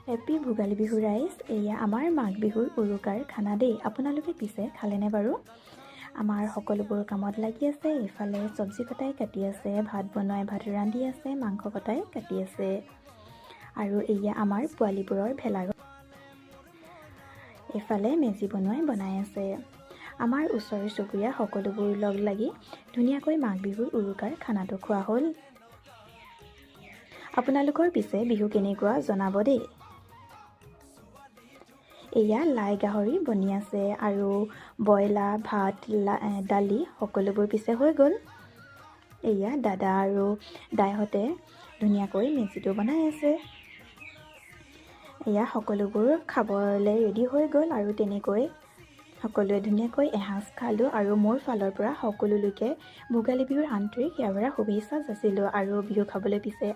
Happy Bhogali Bihu ৰাইজ। এয়া আমাৰ মাঘ বিহুৰ উৰুকাৰ খানা দেই। আপোনালোকে পিছে খালেনে বাৰু? আমাৰ সকলোবোৰ কামত লাগি আছে। এইফালে চব্জি কটাই কাটি আছে, ভাত বনাই ভাত ৰান্ধি আছে, মাংস কটাই কাটি আছে। আৰু এয়া আমাৰ পোৱালীবোৰৰ ভেলাঘৰ। এইফালে মেজি বনাই আছে। আমাৰ ওচৰ চুবুৰীয়া সকলোবোৰ লগ লাগি ধুনীয়াকৈ মাঘ বিহুৰ উৰুকাৰ খানাটো খোৱা হ'ল। আপোনালোকৰ পিছে বিহু কেনেকুৱা জনাব দেই। এয়া লাই গাহৰি বনি আছে আৰু বইলাৰ, ভাত, দালি সকলোবোৰ পিছে হৈ গ'ল। এয়া দাদা আৰু দাইহঁতে ধুনীয়াকৈ মেজিটো বনাই আছে। এয়া সকলোবোৰ খাবলৈ ৰেডি হৈ গ'ল আৰু তেনেকৈ সকলোৱে ধুনীয়াকৈ এসাঁজ খালোঁ। আৰু মোৰ ফালৰ পৰা সকলোলৈকে ভোগালী বিহুৰ আন্তৰিক সেৱা শুভেচ্ছা যাচিলোঁ। আৰু বিহু খাবলৈ পিছে